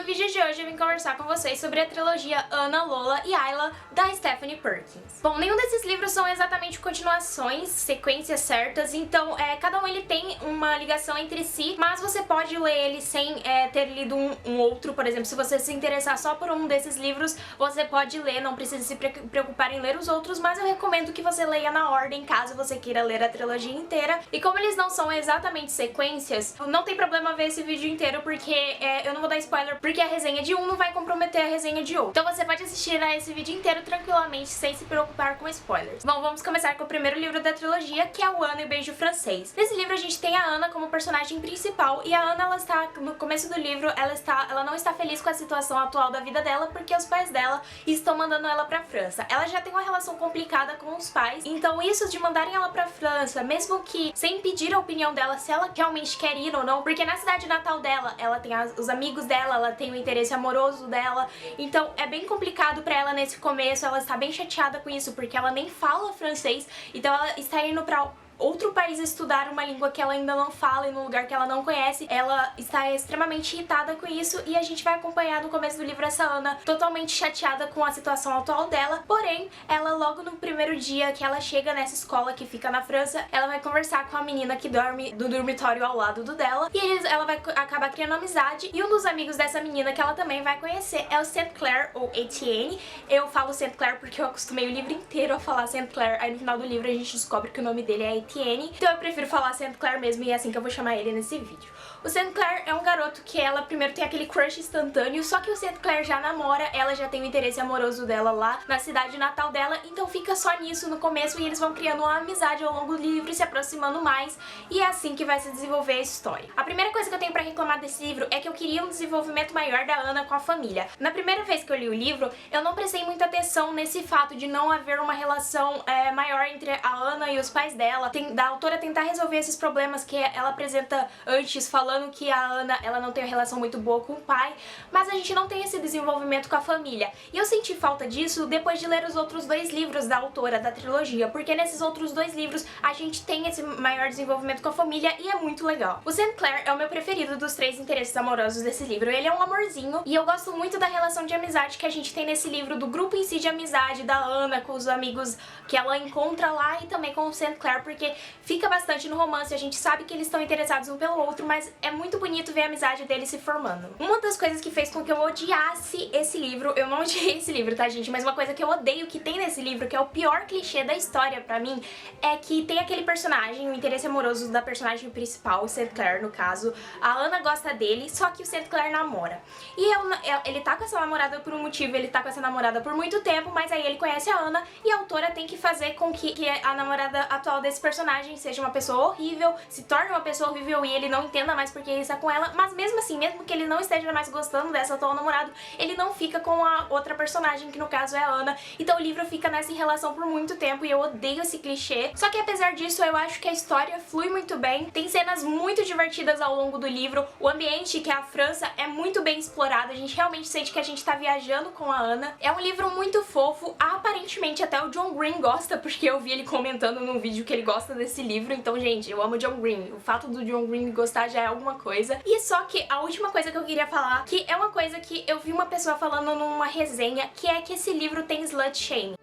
no vídeo de hoje eu vim conversar com vocês sobre a trilogia Anna, Lola e Ayla, da Stephanie Perkins. Bom, nenhum desses livros são exatamente continuações, sequências certas, então cada um ele tem uma ligação entre si, mas você pode ler ele sem ter lido um outro. Por exemplo, se você se interessar só por um desses livros, você pode ler, não precisa se preocupar em ler os outros, mas eu recomendo que você leia na ordem, caso você queira ler a trilogia inteira. E como eles não são exatamente sequências, não tem problema ver esse vídeo inteiro, porque eu não vou dar spoiler, porque a resenha de um não vai comprometer a resenha de outro. Então você pode assistir a esse vídeo inteiro tranquilamente, sem se preocupar com spoilers. Bom, vamos começar com o primeiro livro da trilogia, que é o Anna e o Beijo Francês. Nesse livro a gente tem a Anna como personagem principal, e a Anna, ela está, no começo do livro, ela não está feliz com a situação atual da vida dela, porque os pais dela estão mandando ela pra França. Ela já tem uma relação complicada com os pais, então isso de mandarem ela pra França, mesmo que sem pedir a opinião dela, se ela realmente quer ir ou não, porque na cidade natal dela, ela tem os amigos dela, ela tem o interesse amoroso dela, então é bem complicado pra ela nesse começo. Ela está bem chateada com isso, porque ela nem fala francês, então ela está indo pra outro país estudar uma língua que ela ainda não fala e num lugar que ela não conhece. Ela está extremamente irritada com isso, e a gente vai acompanhar no começo do livro essa Anna totalmente chateada com a situação atual dela. Porém, ela logo no primeiro dia que ela chega nessa escola que fica na França, ela vai conversar com a menina que dorme no dormitório ao lado do dela, e ela vai acabar criando amizade. E um dos amigos dessa menina que ela também vai conhecer é o Saint Clair, ou Etienne. Eu falo Saint Clair porque eu acostumei o livro inteiro a falar Saint Clair, aí no final do livro a gente descobre que o nome dele é Etienne. Então eu prefiro falar Saint Clair mesmo, e é assim que eu vou chamar ele nesse vídeo. O Saint Clair é um garoto que ela primeiro tem aquele crush instantâneo, só que o Saint Clair já namora, ela já tem o interesse amoroso dela lá na cidade natal dela, então fica só nisso no começo, e eles vão criando uma amizade ao longo do livro, se aproximando mais, e é assim que vai se desenvolver a história. A primeira coisa que eu tenho pra reclamar desse livro é que eu queria um desenvolvimento maior da Anna com a família. Na primeira vez que eu li o livro, eu não prestei muita atenção nesse fato de não haver uma relação maior entre a Anna e os pais dela, da autora tentar resolver esses problemas que ela apresenta antes, falando que a Anna, ela não tem uma relação muito boa com o pai, mas a gente não tem esse desenvolvimento com a família. E eu senti falta disso depois de ler os outros dois livros da autora da trilogia, porque nesses outros dois livros a gente tem esse maior desenvolvimento com a família, e é muito legal. O Saint Clair é o meu preferido dos três interesses amorosos desse livro. Ele é um amorzinho, e eu gosto muito da relação de amizade que a gente tem nesse livro, do grupo em si de amizade da Anna com os amigos que ela encontra lá, e também com o Saint Clair, porque fica bastante no romance, a gente sabe que eles estão interessados um pelo outro, mas é muito bonito ver a amizade deles se formando. Uma das coisas que fez com que eu odiasse esse livro, eu não odiei esse livro, tá, gente? Mas uma coisa que eu odeio que tem nesse livro, que é o pior clichê da história pra mim, é que tem aquele personagem, o interesse amoroso da personagem principal, o Saint Clair no caso. A Anna gosta dele, só que o Saint Clair namora. E ele tá com essa namorada por um motivo, ele tá com essa namorada por muito tempo, mas aí ele conhece a Anna, e a autora tem que fazer com que a namorada atual desse personagem seja uma pessoa horrível, se torne uma pessoa horrível, e ele não entenda mais porque ele está com ela, mas mesmo assim, mesmo que ele não esteja mais gostando dessa atual namorada, ele não fica com a outra personagem, que no caso é a Anna. Então o livro fica nessa relação por muito tempo, e eu odeio esse clichê. Só que apesar disso, eu acho que a história flui muito bem, tem cenas muito divertidas ao longo do livro, o ambiente, que é a França, é muito bem explorado, a gente realmente sente que a gente tá viajando com a Anna. É um livro muito fofo, aparentemente até o John Green gosta, porque eu vi ele comentando num vídeo que ele gosta desse livro. Então, gente, eu amo John Green. O fato do John Green gostar já é alguma coisa. E só que a última coisa que eu queria falar, que é uma coisa que eu vi uma pessoa falando numa resenha, que é que esse livro tem slut shaming.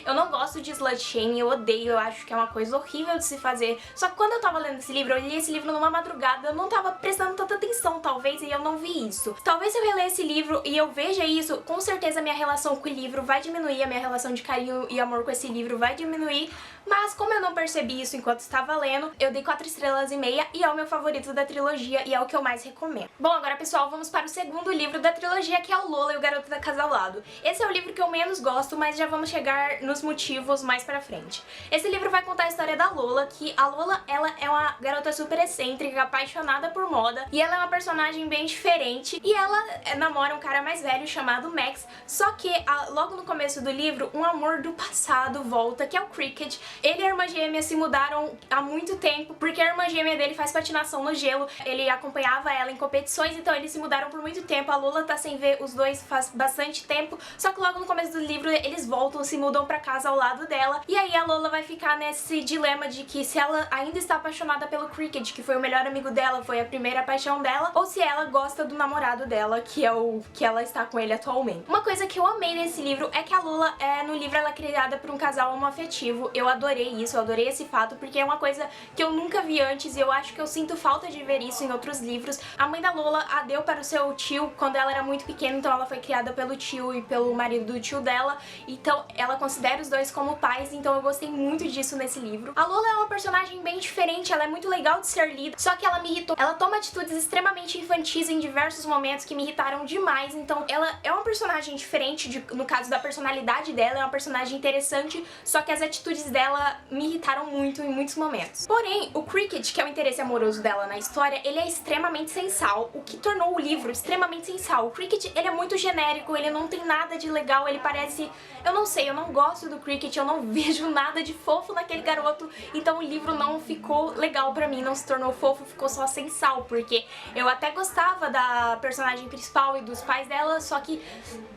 Eu não gosto de slut shaming, eu odeio, eu acho que é uma coisa horrível de se fazer. Só que quando eu tava lendo esse livro, eu li esse livro numa madrugada, eu não tava prestando tanta atenção, talvez, e eu não vi isso. Talvez se eu reler esse livro e eu veja isso, com certeza minha relação com o livro vai diminuir, a minha relação de carinho e amor com esse livro vai diminuir, mas como eu não percebi isso enquanto estava lendo, eu dei 4,5 estrelas e é o meu favorito da trilogia e é o que eu mais recomendo. Bom, agora pessoal, vamos para o segundo livro da trilogia, que é o Lola e o Garoto Acasalado. Esse é o livro que eu menos gosto, mas já vamos chegar no nos motivos mais pra frente. Esse livro vai contar a história da Lola, que a Lola, ela é uma garota super excêntrica, apaixonada por moda, e ela é uma personagem bem diferente, e ela namora um cara mais velho chamado Max, só que logo no começo do livro, um amor do passado volta, que é o Cricket. Ele e a irmã gêmea se mudaram há muito tempo, porque a irmã gêmea dele faz patinação no gelo, ele acompanhava ela em competições, então eles se mudaram por muito tempo. A Lola tá sem ver os dois faz bastante tempo, só que logo no começo do livro eles voltam, se mudam pra casa ao lado dela, e aí a Lola vai ficar nesse dilema de que se ela ainda está apaixonada pelo Cricket, que foi o melhor amigo dela, foi a primeira paixão dela, ou se ela gosta do namorado dela, que é o que ela está com ele atualmente. Uma coisa que eu amei nesse livro é que a Lola, no livro, ela é criada por um casal homoafetivo. Eu adorei isso, eu adorei esse fato, porque é uma coisa que eu nunca vi antes e eu acho que eu sinto falta de ver isso em outros livros. A mãe da Lola a deu para o seu tio quando ela era muito pequena, então ela foi criada pelo tio e pelo marido do tio dela, então ela considera os dois como pais, então eu gostei muito disso nesse livro. A Lola é uma personagem bem diferente, ela é muito legal de ser lida, só que ela me irritou. Ela toma atitudes extremamente infantis em diversos momentos que me irritaram demais, então ela é uma personagem diferente, no caso da personalidade dela, é uma personagem interessante, só que as atitudes dela me irritaram muito em muitos momentos. Porém, o Cricket, que é o interesse amoroso dela na história, ele é extremamente sem sal, o que tornou o livro extremamente sem sal. O Cricket, ele é muito genérico, ele não tem nada de legal, ele parece... Eu não sei, eu não gosto do Cricket, eu não vejo nada de fofo naquele garoto, então o livro não ficou legal pra mim, não se tornou fofo, ficou só sem sal, porque eu até gostava da personagem principal e dos pais dela, só que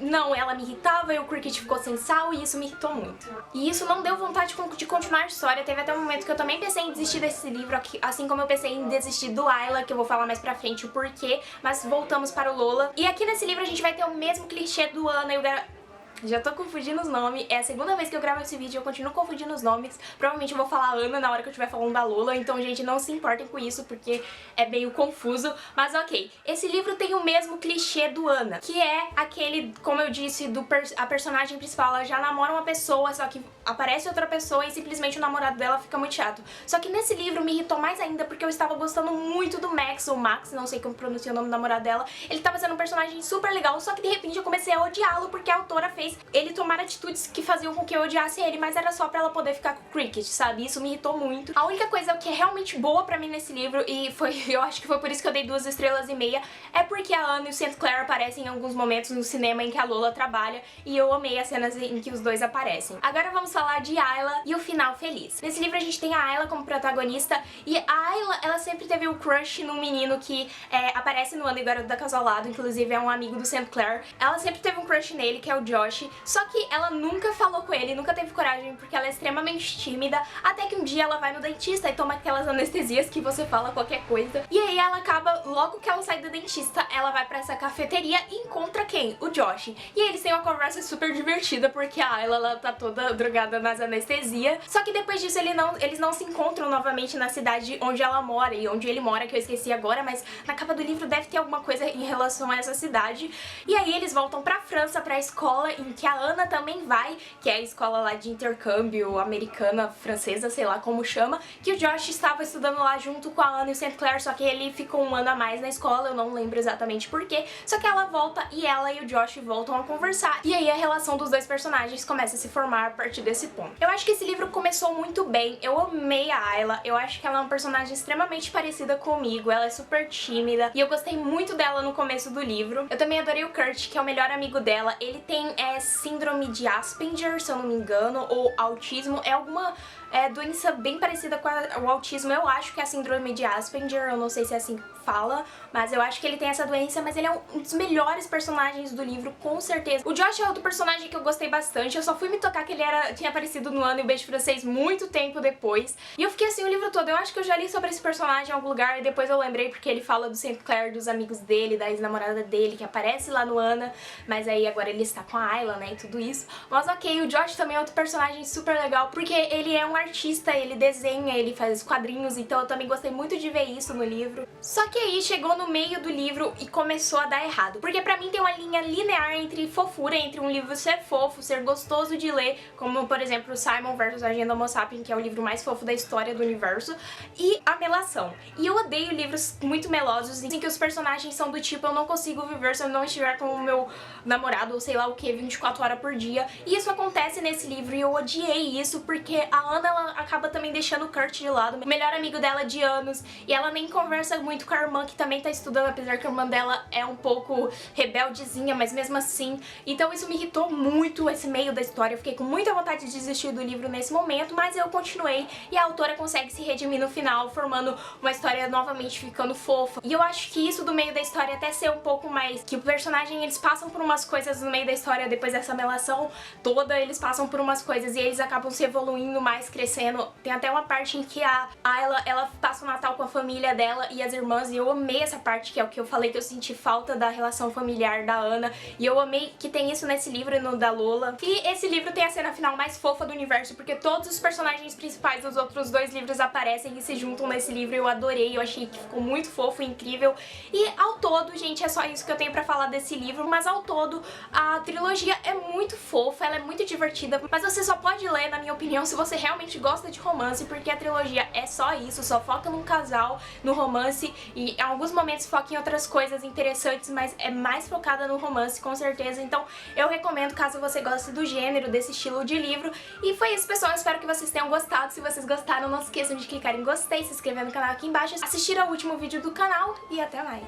não, ela me irritava e o Cricket ficou sem sal e isso me irritou muito. E isso não deu vontade de continuar a história, teve até um momento que eu também pensei em desistir desse livro, assim como eu pensei em desistir do Ayla, que eu vou falar mais pra frente o porquê, mas voltamos para o Lola. E aqui nesse livro a gente vai ter o mesmo clichê do Ana e o garoto... Já tô confundindo os nomes, é a segunda vez que eu gravo esse vídeo e eu continuo confundindo os nomes. Provavelmente eu vou falar Ana na hora que eu estiver falando da Lola, então gente, não se importem com isso porque é meio confuso. Mas ok, esse livro tem o mesmo clichê do Ana, que é aquele, como eu disse, a personagem principal, ela já namora uma pessoa, só que aparece outra pessoa e simplesmente o namorado dela fica muito chato. Só que nesse livro me irritou mais ainda porque eu estava gostando muito do Max, ou Max, não sei como pronuncia o nome do namorado dela. Ele estava sendo um personagem super legal, só que de repente eu comecei a odiá-lo porque a autora fez ele tomar atitudes que faziam com que eu odiasse ele, mas era só pra ela poder ficar com o Cricket, sabe? Isso me irritou muito. A única coisa que é realmente boa pra mim nesse livro, e eu acho que foi por isso que eu dei 2 estrelas e meia, é porque a Anna e o St. Clair aparecem em alguns momentos no cinema em que a Lola trabalha, e eu amei as cenas em que os dois aparecem. Agora vamos falar de Ayla e o final feliz. Nesse livro a gente tem a Ayla como protagonista, e a Ayla, ela sempre teve um crush num menino que aparece no Ana e o Garoto Acasalado, inclusive é um amigo do St. Clair. Ela sempre teve um crush nele, que é o Josh, só que ela nunca falou com ele, nunca teve coragem, porque ela é extremamente tímida, até que um dia ela vai no dentista e toma aquelas anestesias que você fala qualquer coisa. E aí ela acaba, logo que ela sai do dentista, ela vai pra essa cafeteria e encontra quem? O Josh. E eles têm uma conversa super divertida, porque a Ayla, ela tá toda drogada nas anestesias. Só que depois disso eles não se encontram novamente na cidade onde ela mora e onde ele mora, que eu esqueci agora, mas na capa do livro deve ter alguma coisa em relação a essa cidade. E aí eles voltam pra França, pra escola em que a Ana também vai, que é a escola lá de intercâmbio americana, francesa, sei lá como chama, que o Josh estava estudando lá junto com a Ana e o St. Clair, só que ele ficou um ano a mais na escola, eu não lembro exatamente porquê, só que ela volta e ela e o Josh voltam a conversar, e aí a relação dos dois personagens começa a se formar a partir desse ponto. Eu acho que esse livro começou muito bem, eu amei a Ayla, eu acho que ela é uma personagem extremamente parecida comigo, ela é super tímida, e eu gostei muito dela no começo do livro. Eu também adorei o Kurt, que é o melhor amigo dela, ele tem síndrome de Asperger, se eu não me engano, ou autismo, é alguma doença bem parecida com o autismo. Eu acho que é a síndrome de Asperger, eu não sei se é assim que fala, mas eu acho que ele tem essa doença, mas ele é um dos melhores personagens do livro, com certeza. O Josh é outro personagem que eu gostei bastante, eu só fui me tocar que ele tinha aparecido no Ana e o Beijo Francês muito tempo depois, e eu fiquei assim o livro todo, eu acho que eu já li sobre esse personagem em algum lugar, e depois eu lembrei porque ele fala do St. Clair, dos amigos dele, da ex-namorada dele, que aparece lá no Ana, mas aí agora ele está com a Ayla, né, e tudo isso. Mas ok, o Josh também é outro personagem super legal, porque ele é um artista, ele desenha, ele faz quadrinhos, então eu também gostei muito de ver isso no livro. Só que aí chegou no meio do livro e começou a dar errado, porque pra mim tem uma linha linear entre fofura, entre um livro ser fofo, ser gostoso de ler, como por exemplo Simon vs Agenda Homo Sapiens, que é o livro mais fofo da história do universo, e a melação. E eu odeio livros muito melosos, em que os personagens são do tipo, eu não consigo viver se eu não estiver com o meu namorado, ou sei lá o que, 24 horas por dia. E isso acontece nesse livro, e eu odiei isso, porque a Ana, ela acaba também deixando o Kurt de lado, o melhor amigo dela de anos, e ela nem conversa muito com a irmã, que também tá estudando, apesar que a irmã dela é um pouco rebeldezinha, mas mesmo assim. Então isso me irritou muito, esse meio da história. Eu fiquei com muita vontade de desistir do livro nesse momento, mas eu continuei, e a autora consegue se redimir no final, formando uma história novamente ficando fofa. E eu acho que isso do meio da história até ser um pouco mais, que o personagem, eles passam por umas coisas no meio da história, depois dessa melação toda, eles passam por umas coisas e eles acabam se evoluindo mais, crescendo. Tem até uma parte em que a Ayla, ela passa o Natal com a família dela e as irmãs, e eu amei essa parte, que é o que eu falei, que eu senti falta da relação familiar da Ana, e eu amei que tem isso nesse livro e no da Lola. E esse livro tem a cena final mais fofa do universo, porque todos os personagens principais dos outros dois livros aparecem e se juntam nesse livro. Eu adorei, eu achei que ficou muito fofo e incrível. E ao todo, gente, é só isso que eu tenho pra falar desse livro, mas ao todo a trilogia é muito fofa, ela é muito divertida, mas você só pode ler, na minha opinião, se você realmente gosta de romance, porque a trilogia é só isso, só foca num casal, no romance, e em alguns momentos foca em outras coisas interessantes, mas é mais focada no romance, com certeza. Então eu recomendo, caso você goste do gênero, desse estilo de livro. E foi isso, pessoal, eu espero que vocês tenham gostado. Se vocês gostaram, não se esqueçam de clicar em gostei, se inscrever no canal aqui embaixo, assistir ao último vídeo do canal e até mais!